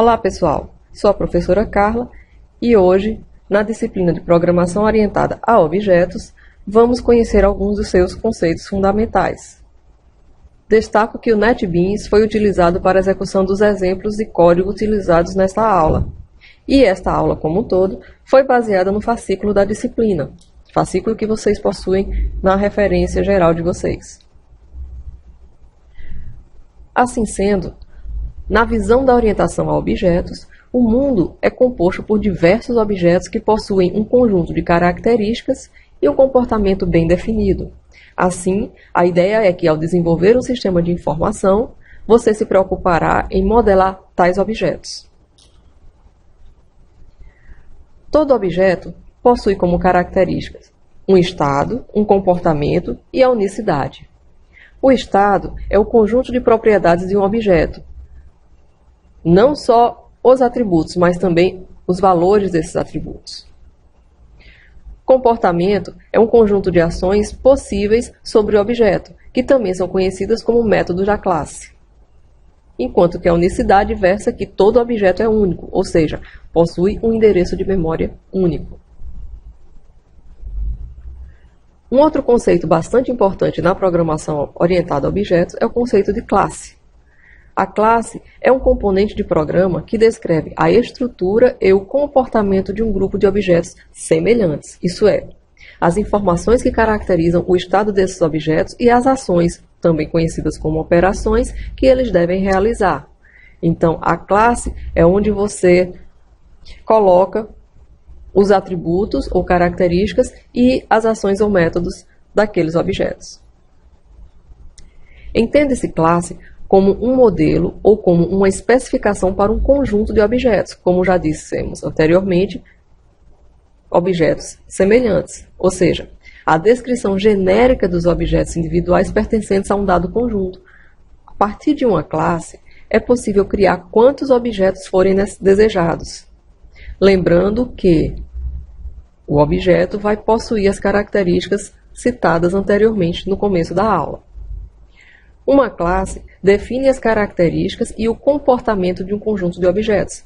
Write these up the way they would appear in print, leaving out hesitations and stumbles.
Olá pessoal, sou a professora Carla e hoje, na disciplina de Programação Orientada a Objetos, vamos conhecer alguns dos seus conceitos fundamentais. Destaco que o NetBeans foi utilizado para a execução dos exemplos de código utilizados nesta aula. E esta aula como um todo foi baseada no fascículo da disciplina, fascículo que vocês possuem na referência geral de vocês. Assim sendo, na visão da orientação a objetos, o mundo é composto por diversos objetos que possuem um conjunto de características e um comportamento bem definido. Assim, a ideia é que ao desenvolver um sistema de informação, você se preocupará em modelar tais objetos. Todo objeto possui como características um estado, um comportamento e a unicidade. O estado é o conjunto de propriedades de um objeto, não só os atributos, mas também os valores desses atributos. Comportamento é um conjunto de ações possíveis sobre o objeto, que também são conhecidas como métodos da classe. Enquanto que a unicidade versa que todo objeto é único, ou seja, possui um endereço de memória único. Um outro conceito bastante importante na programação orientada a objetos é o conceito de classe. A classe é um componente de programa que descreve a estrutura e o comportamento de um grupo de objetos semelhantes, isso é, as informações que caracterizam o estado desses objetos e as ações, também conhecidas como operações, que eles devem realizar. Então, a classe é onde você coloca os atributos ou características e as ações ou métodos daqueles objetos. Entende-se classe como um modelo ou como uma especificação para um conjunto de objetos, como já dissemos anteriormente, objetos semelhantes, ou seja, a descrição genérica dos objetos individuais pertencentes a um dado conjunto. A partir de uma classe, é possível criar quantos objetos forem desejados, lembrando que o objeto vai possuir as características citadas anteriormente no começo da aula. Uma classe define as características e o comportamento de um conjunto de objetos.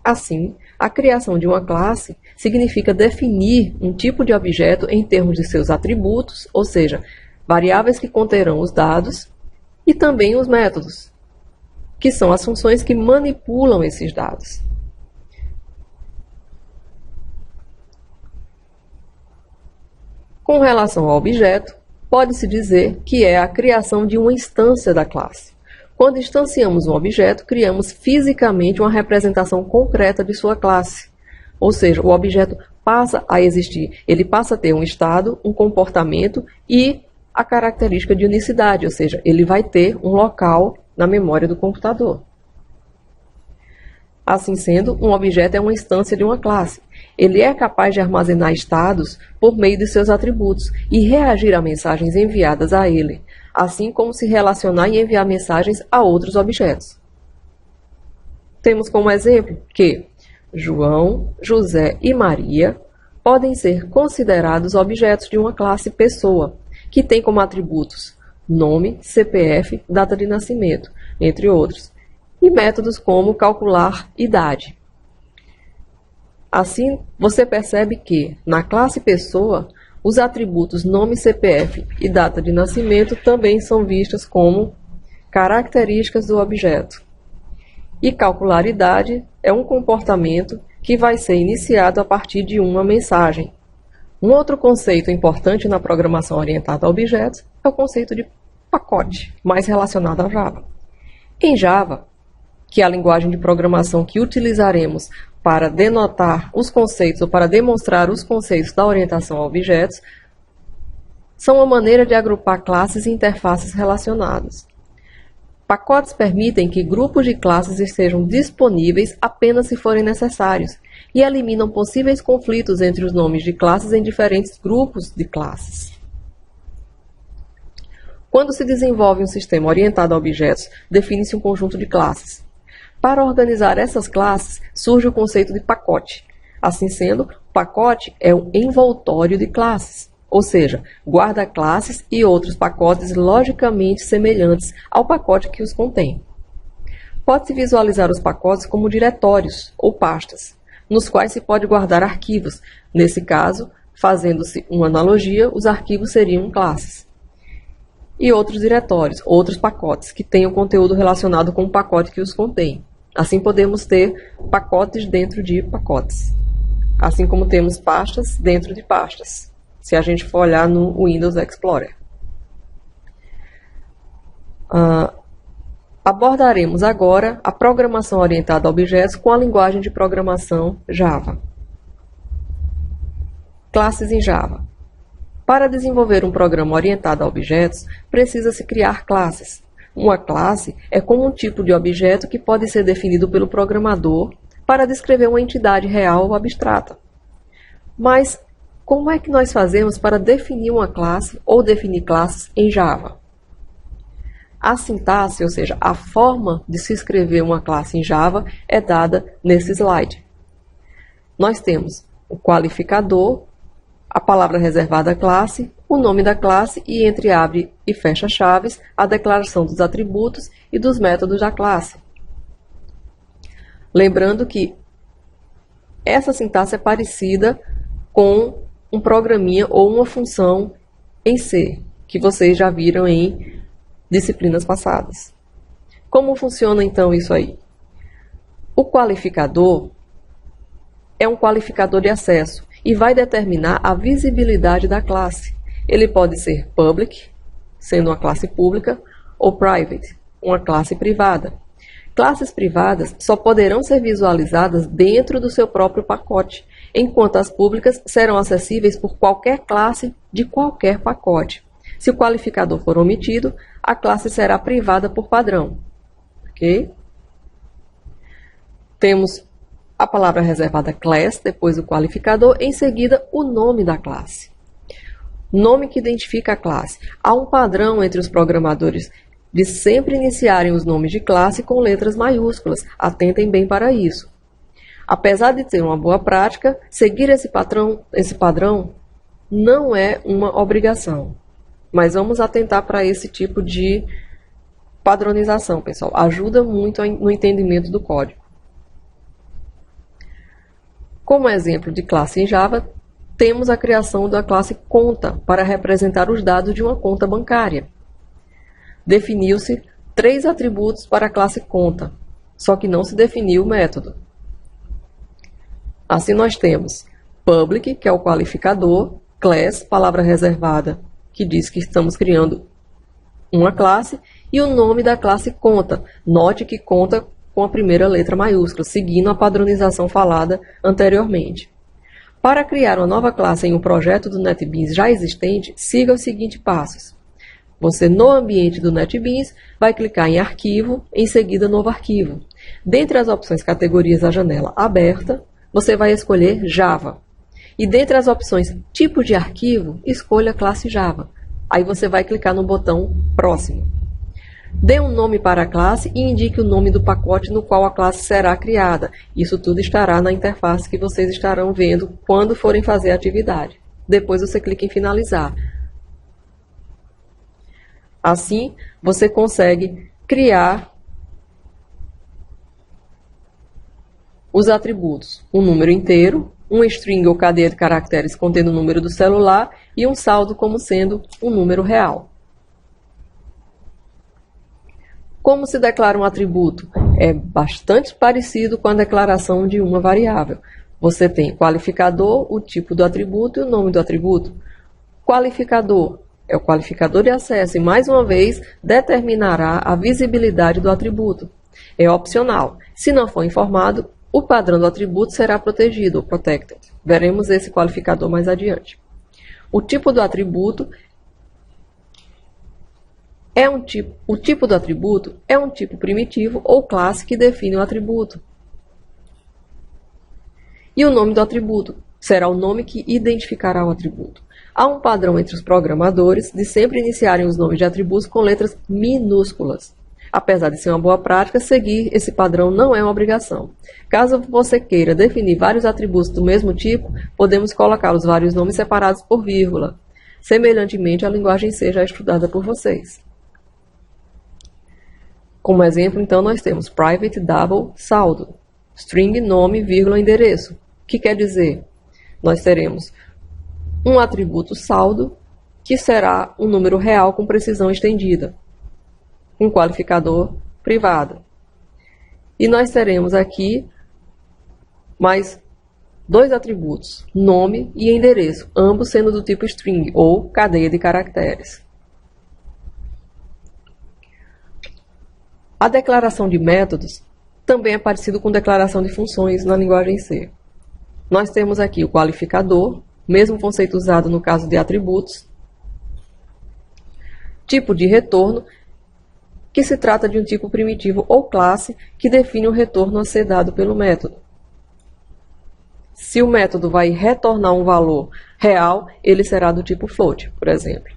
Assim, a criação de uma classe significa definir um tipo de objeto em termos de seus atributos, ou seja, variáveis que conterão os dados, e também os métodos, que são as funções que manipulam esses dados. Com relação ao objeto, pode-se dizer que é a criação de uma instância da classe. Quando instanciamos um objeto, criamos fisicamente uma representação concreta de sua classe. Ou seja, o objeto passa a existir, ele passa a ter um estado, um comportamento e a característica de unicidade, ou seja, ele vai ter um local na memória do computador. Assim sendo, um objeto é uma instância de uma classe. Ele é capaz de armazenar estados por meio de seus atributos e reagir a mensagens enviadas a ele, assim como se relacionar e enviar mensagens a outros objetos. Temos como exemplo que João, José e Maria podem ser considerados objetos de uma classe pessoa, que tem como atributos nome, CPF, data de nascimento, entre outros, e métodos como calcular idade. Assim, você percebe que, na classe pessoa, os atributos nome, CPF e data de nascimento também são vistos como características do objeto. E calcular idade é um comportamento que vai ser iniciado a partir de uma mensagem. Um outro conceito importante na programação orientada a objetos é o conceito de pacote, mais relacionado a Java. Em Java, que é a linguagem de programação que utilizaremos para denotar os conceitos ou para demonstrar os conceitos da orientação a objetos, são uma maneira de agrupar classes e interfaces relacionadas. Pacotes permitem que grupos de classes estejam disponíveis apenas se forem necessários e eliminam possíveis conflitos entre os nomes de classes em diferentes grupos de classes. Quando se desenvolve um sistema orientado a objetos, define-se um conjunto de classes. Para organizar essas classes, surge o conceito de pacote. Assim sendo, o pacote é um envoltório de classes, ou seja, guarda classes e outros pacotes logicamente semelhantes ao pacote que os contém. Pode-se visualizar os pacotes como diretórios ou pastas, nos quais se pode guardar arquivos. Nesse caso, fazendo-se uma analogia, os arquivos seriam classes. E outros diretórios, outros pacotes, que tenham conteúdo relacionado com o pacote que os contém. Assim podemos ter pacotes dentro de pacotes. Assim como temos pastas dentro de pastas, se a gente for olhar no Windows Explorer. Abordaremos agora a programação orientada a objetos com a linguagem de programação Java. Classes em Java. Para desenvolver um programa orientado a objetos, precisa-se criar classes. Uma classe é como um tipo de objeto que pode ser definido pelo programador para descrever uma entidade real ou abstrata. Mas como é que nós fazemos para definir uma classe ou definir classes em Java? A sintaxe, ou seja, a forma de se escrever uma classe em Java é dada nesse slide. Nós temos o qualificador, a palavra reservada à classe, o nome da classe e entre abre e fecha chaves, a declaração dos atributos e dos métodos da classe. Lembrando que essa sintaxe é parecida com um programinha ou uma função em C, que vocês já viram em disciplinas passadas. Como funciona então isso aí? O qualificador é um qualificador de acesso e vai determinar a visibilidade da classe. Ele pode ser public, sendo uma classe pública, ou private, uma classe privada. Classes privadas só poderão ser visualizadas dentro do seu próprio pacote, enquanto as públicas serão acessíveis por qualquer classe de qualquer pacote. Se o qualificador for omitido, a classe será privada por padrão. Ok? Temos a palavra reservada class, depois o qualificador, em seguida o nome da classe. Nome que identifica a classe. Há um padrão entre os programadores de sempre iniciarem os nomes de classe com letras maiúsculas. Atentem bem para isso. Apesar de ter uma boa prática, seguir esse padrão não é uma obrigação. Mas vamos atentar para esse tipo de padronização, pessoal. Ajuda muito no entendimento do código. Como exemplo de classe em Java, temos a criação da classe conta para representar os dados de uma conta bancária. Definiu-se 3 atributos para a classe conta, só que não se definiu o método. Assim nós temos public, que é o qualificador, class, palavra reservada, que diz que estamos criando uma classe, e o nome da classe conta. Note que conta com a primeira letra maiúscula, seguindo a padronização falada anteriormente. Para criar uma nova classe em um projeto do NetBeans já existente, siga os seguintes passos. Você, no ambiente do NetBeans, vai clicar em Arquivo, em seguida Novo Arquivo. Dentre as opções categorias da janela aberta, você vai escolher Java. E dentre as opções Tipo de Arquivo, escolha a classe Java. Aí você vai clicar no botão Próximo. Dê um nome para a classe e indique o nome do pacote no qual a classe será criada. Isso tudo estará na interface que vocês estarão vendo quando forem fazer a atividade. Depois você clica em Finalizar. Assim, você consegue criar os atributos. Um número inteiro, um string ou cadeia de caracteres contendo o número do celular e um saldo como sendo um número real. Como se declara um atributo? É bastante parecido com a declaração de uma variável. Você tem qualificador, o tipo do atributo e o nome do atributo. Qualificador é o qualificador de acesso e, mais uma vez, determinará a visibilidade do atributo. É opcional. Se não for informado, o padrão do atributo será protegido, ou protected. Veremos esse qualificador mais adiante. O tipo do atributo o tipo do atributo é um tipo primitivo ou classe que define o atributo. E o nome do atributo será o nome que identificará o atributo. Há um padrão entre os programadores de sempre iniciarem os nomes de atributos com letras minúsculas. Apesar de ser uma boa prática, seguir esse padrão não é uma obrigação. Caso você queira definir vários atributos do mesmo tipo, podemos colocar os vários nomes separados por vírgula. Semelhantemente, a linguagem C já é estudada por vocês. Como exemplo, então, nós temos private double saldo, string nome, vírgula, endereço. O que quer dizer? Nós teremos um atributo saldo, que será um número real com precisão estendida, um qualificador privado. E nós teremos aqui mais dois atributos, nome e endereço, ambos sendo do tipo string, ou cadeia de caracteres. A declaração de métodos também é parecido com declaração de funções na linguagem C. Nós temos aqui o qualificador, mesmo conceito usado no caso de atributos, tipo de retorno, que se trata de um tipo primitivo ou classe que define o retorno a ser dado pelo método. Se o método vai retornar um valor real, ele será do tipo float, por exemplo.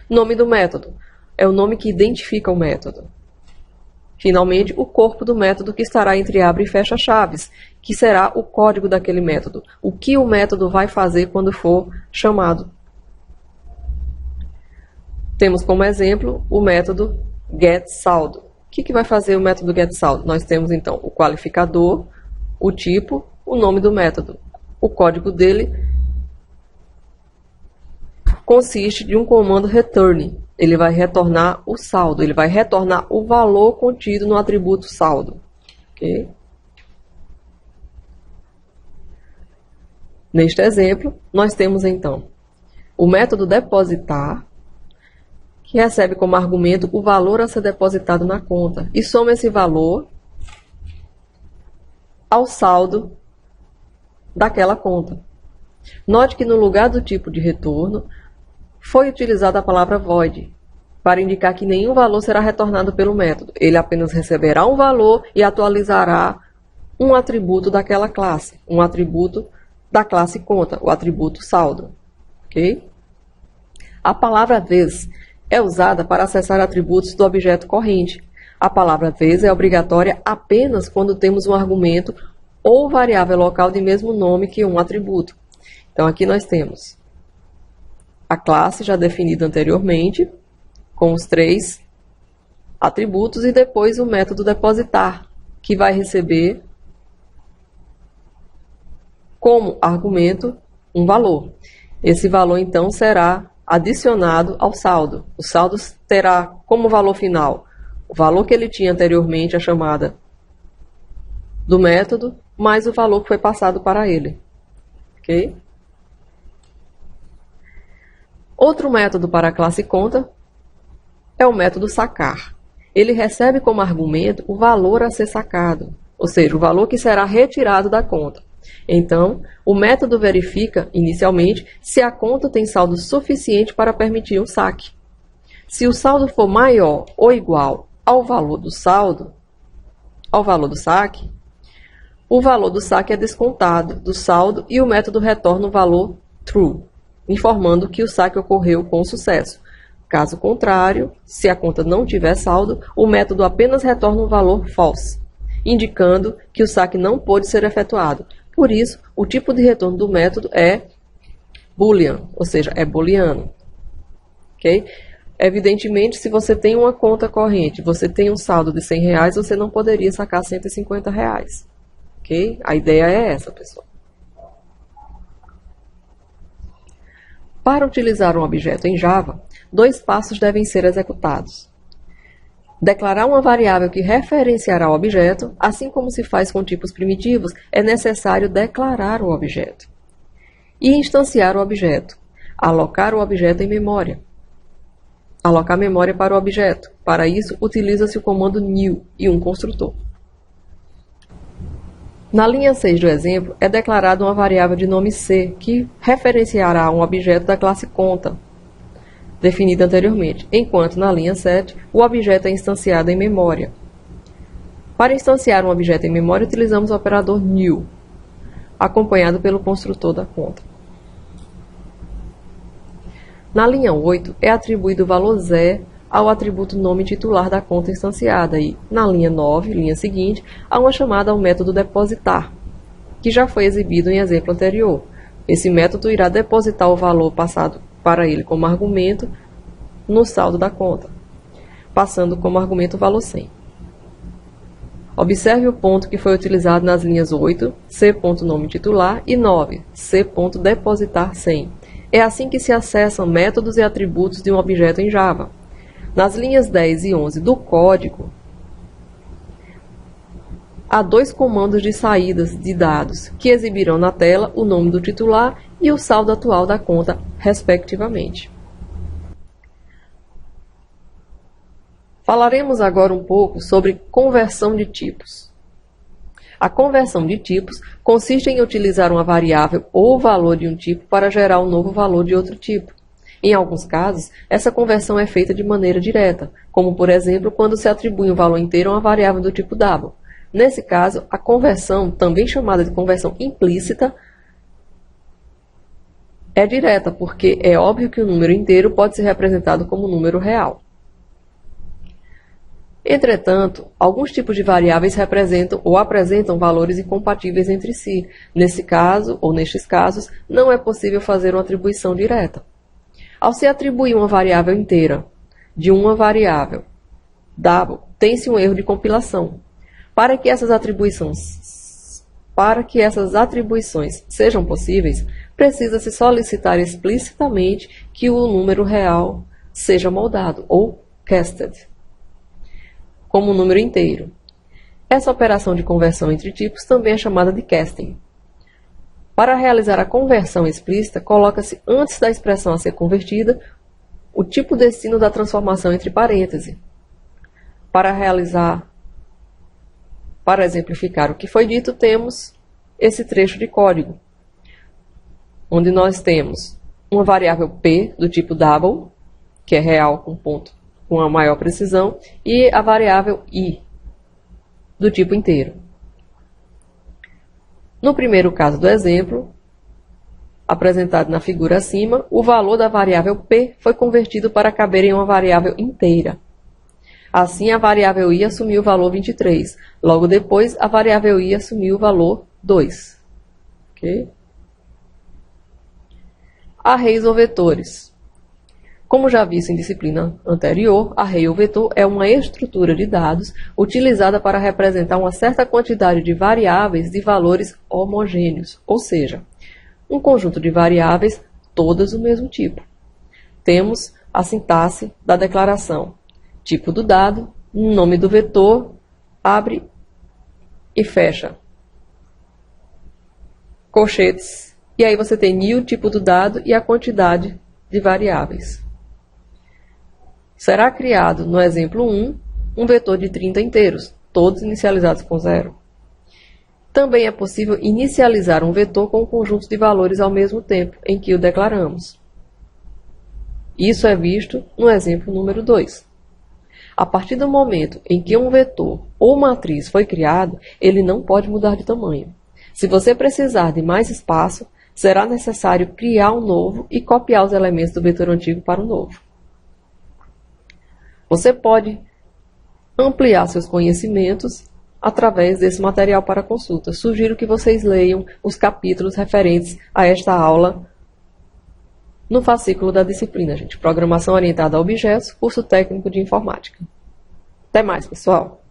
Nome do método é o nome que identifica o método. Finalmente, o corpo do método, que estará entre abre e fecha chaves, que será o código daquele método, o que o método vai fazer quando for chamado. Temos como exemplo o método getSaldo. O que vai fazer o método getSaldo? Nós temos então o qualificador, o tipo, o nome do método. O código dele consiste de um comando return. Ele vai retornar o saldo, ele vai retornar o valor contido no atributo saldo. Okay? Neste exemplo, nós temos então o método depositar, que recebe como argumento o valor a ser depositado na conta e soma esse valor ao saldo daquela conta. Note que no lugar do tipo de retorno foi utilizada a palavra void para indicar que nenhum valor será retornado pelo método. Ele apenas receberá um valor e atualizará um atributo daquela classe, um atributo da classe conta, o atributo saldo. Okay? A palavra vez é usada para acessar atributos do objeto corrente. A palavra vez é obrigatória apenas quando temos um argumento ou variável local de mesmo nome que um atributo. Então, aqui nós temos a classe já definida anteriormente, com os 3 atributos, e depois o método depositar, que vai receber como argumento um valor. Esse valor, então, será adicionado ao saldo. O saldo terá como valor final o valor que ele tinha anteriormente, a chamada do método, mais o valor que foi passado para ele. Ok? Outro método para a classe conta é o método sacar. Ele recebe como argumento o valor a ser sacado, ou seja, o valor que será retirado da conta. Então, o método verifica, inicialmente, se a conta tem saldo suficiente para permitir um saque. Se o saldo for maior ou igual ao valor do saldo, ao valor do saque, o valor do saque é descontado do saldo e o método retorna o valor true, informando que o saque ocorreu com sucesso. Caso contrário, se a conta não tiver saldo, o método apenas retorna um valor false, indicando que o saque não pôde ser efetuado. Por isso, o tipo de retorno do método é boolean, ou seja, é booleano. Okay? Evidentemente, se você tem uma conta corrente, você tem um saldo de R$100, você não poderia sacar R$150. Okay? A ideia é essa, pessoal. Para utilizar um objeto em Java, 2 passos devem ser executados. Declarar uma variável que referenciará o objeto, assim como se faz com tipos primitivos, é necessário declarar o objeto. E instanciar o objeto. Alocar o objeto em memória. Alocar memória para o objeto. Para isso, utiliza-se o comando new e um construtor. Na linha 6 do exemplo, é declarada uma variável de nome C, que referenciará um objeto da classe conta, definida anteriormente, enquanto na linha 7, o objeto é instanciado em memória. Para instanciar um objeto em memória, utilizamos o operador new, acompanhado pelo construtor da conta. Na linha 8, é atribuído o valor Zé ao atributo nome titular da conta instanciada e, na linha 9, linha seguinte, há uma chamada ao método depositar, que já foi exibido em exemplo anterior. Esse método irá depositar o valor passado para ele como argumento no saldo da conta. passando como argumento o valor 100. Observe o ponto que foi utilizado nas linhas 8, C.nome titular, e 9, C.depositar 100. É assim que se acessam métodos e atributos de um objeto em Java. Nas linhas 10 e 11 do código, há dois comandos de saídas de dados, que exibirão na tela o nome do titular e o saldo atual da conta, respectivamente. Falaremos agora um pouco sobre conversão de tipos. A conversão de tipos consiste em utilizar uma variável ou valor de um tipo para gerar um novo valor de outro tipo. Em alguns casos, essa conversão é feita de maneira direta, como por exemplo quando se atribui um valor inteiro a uma variável do tipo double. Nesse caso, a conversão, também chamada de conversão implícita, é direta, porque é óbvio que o número inteiro pode ser representado como número real. Entretanto, alguns tipos de variáveis representam ou apresentam valores incompatíveis entre si. Nesse caso, ou nestes casos, não é possível fazer uma atribuição direta. Ao se atribuir uma variável inteira de uma variável double, tem-se um erro de compilação. Para que essas atribuições sejam possíveis, precisa-se solicitar explicitamente que o número real seja moldado, ou casted, como um número inteiro. Essa operação de conversão entre tipos também é chamada de casting. Para realizar a conversão explícita, coloca-se antes da expressão a ser convertida o tipo destino da transformação entre parênteses. Para exemplificar o que foi dito, temos esse trecho de código, onde nós temos uma variável P do tipo double, que é real com ponto com a maior precisão, e a variável I, do tipo inteiro. No primeiro caso do exemplo, apresentado na figura acima, o valor da variável P foi convertido para caber em uma variável inteira. Assim, a variável I assumiu o valor 23. Logo depois, a variável I assumiu o valor 2. Okay? Arrays ou vetores. Como já visto em disciplina anterior, array ou vetor é uma estrutura de dados utilizada para representar uma certa quantidade de variáveis de valores homogêneos, ou seja, um conjunto de variáveis todas do mesmo tipo. Temos a sintaxe da declaração: tipo do dado, nome do vetor, abre e fecha colchetes, e aí você tem new, tipo do dado, e a quantidade de variáveis. Será criado, no exemplo 1, um vetor de 30 inteiros, todos inicializados com 0. Também é possível inicializar um vetor com um conjunto de valores ao mesmo tempo em que o declaramos. Isso é visto no exemplo número 2. A partir do momento em que um vetor ou matriz foi criado, ele não pode mudar de tamanho. Se você precisar de mais espaço, será necessário criar um novo e copiar os elementos do vetor antigo para o novo. Você pode ampliar seus conhecimentos através desse material para consulta. Sugiro que vocês leiam os capítulos referentes a esta aula no fascículo da disciplina, gente. Programação orientada a objetos, curso técnico de informática. Até mais, pessoal!